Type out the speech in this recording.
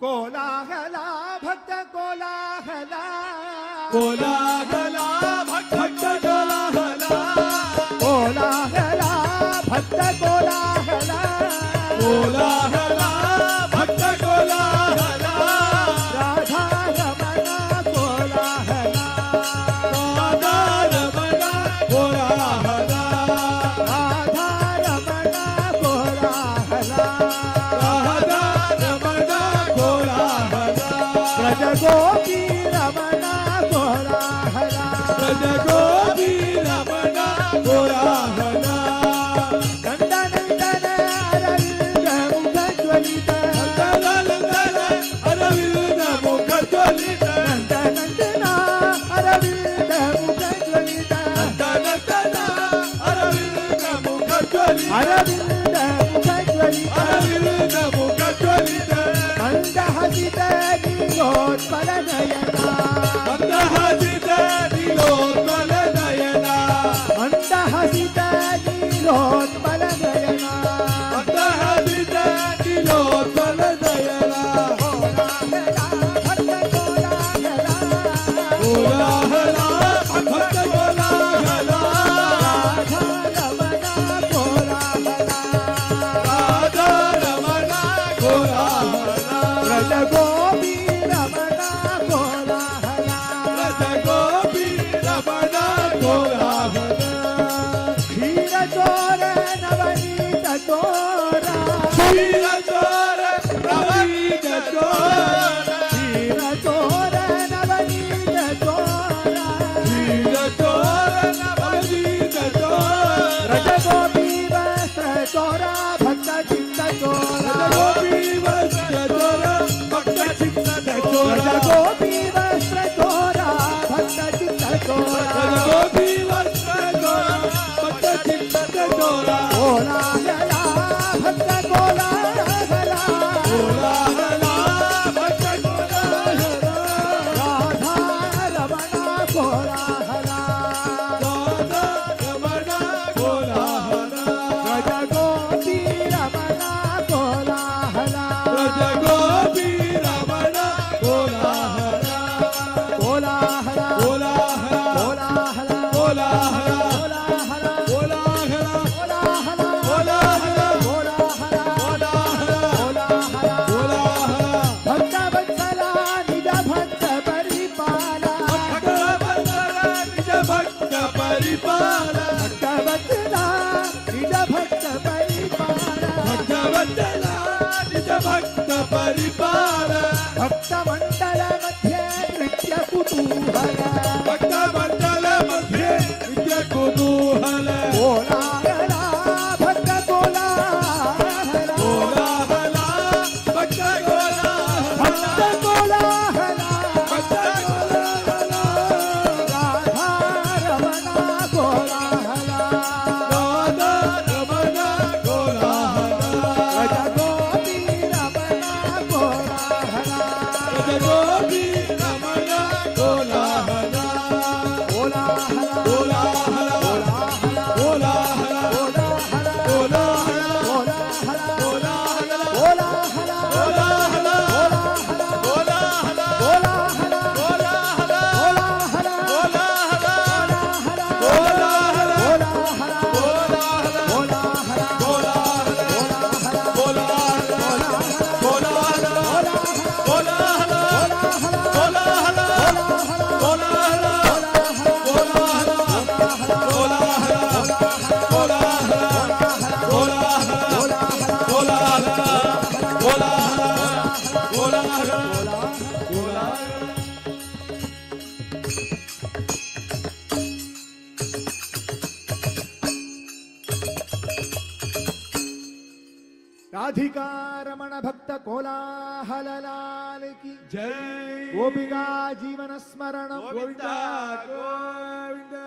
कोलाहला भक्त कोलाहला कोलाहला भक्त कोलाहला कोलाहला भक्त कोलाहला कोलाहला भक्त कोलाहला राधा रमणा कोलाहला राधा रमणा कोलाहला राधा रमणा कोलाहला राधा रमणा कोलाहला ब्रज गोपी रमणा कोलाहला ब्रज गोपी रमणा कोलाहला नंदनंदन अरविंद मुखज्वलित नंदनंदन अरविंद मुखज्वलित नंदनंदन अरविंद मुखज्वलित नंदनंदन अरविंद मुखज्वलित अरविंद मुखज्वलित अरविंद मुखज्वलित मंदहसित नीलोत्पल नयना मंदहसित नीलोत्पल नयना मंदहसित नीलोत्पल नयना मंदहसित नीलोत्पल नयना कोलाहला भक्त कोलाहला राधा रमणा कोलाहला ब्रज गोपी रमणा कोलाहला ब्रज गोपी रमणा कोलाहला क्षीर चोर नवनीत चोरा क्षीर चोर नवनीत चोर क्षीर चोर नवनीत चोरा क्षीर चोर नवनीत चोर रज गोपी वस्त्र चोरा भक्त चित्त चोरा गोपी वस्त्र चोर भक्त चित्त चोर रज गोपी वस्त्र चोरा भक्त चित्त चोरा गोपी वस्त्र चोर भक्त चित्त चोर कोलाहला भक्त कोलाहला कोलाहला भक्त कोलाहला राधा रमणा कोलाहला राधा रमणा कोलाहला रज गोपी रमणा कोलाहला ब्रज गोपी रमणा कोलाहला कोलाहला कोलाहला कोलाहला कोलाहला कोलाहला कोलाहला कोलाहला कोलाहला कोलाहला कोलाहला कोलाहला भक्त वत्सला निज भक्त परिपाला भगवंतला निज भक्त परिपाला भक्त वत्सला निज भक्त परिपाला भगवंतला निज भक्त परिपाला भक्त मंडल मध्ये नृत्य कुतूहल भक्त मंडल मध्ये नित्य कुतूहल कोलाहला भक्त कोलाहला कोलाहला भक्त कोलाहला भक्त कोलाहला भक्त कोलाहला राधा रमणा कोलाहला राधा रमणा कोलाहला रज गोपी रमणा कोलाहला ब्रज गोपी रमणा कोलाहला कोलाहला कोलाहला कोलाहला कोलाहला कोलाहला कोलाहला कोलाहला कोलाहला कोलाहला कोलाहला कोलाहला कोलाहला कोलाहला कोलाहला कोलाहला राधिका रमण भक्त कोलाहल लाल की जय गोपिका जीवन स्मरण गोविंदा गोविंदा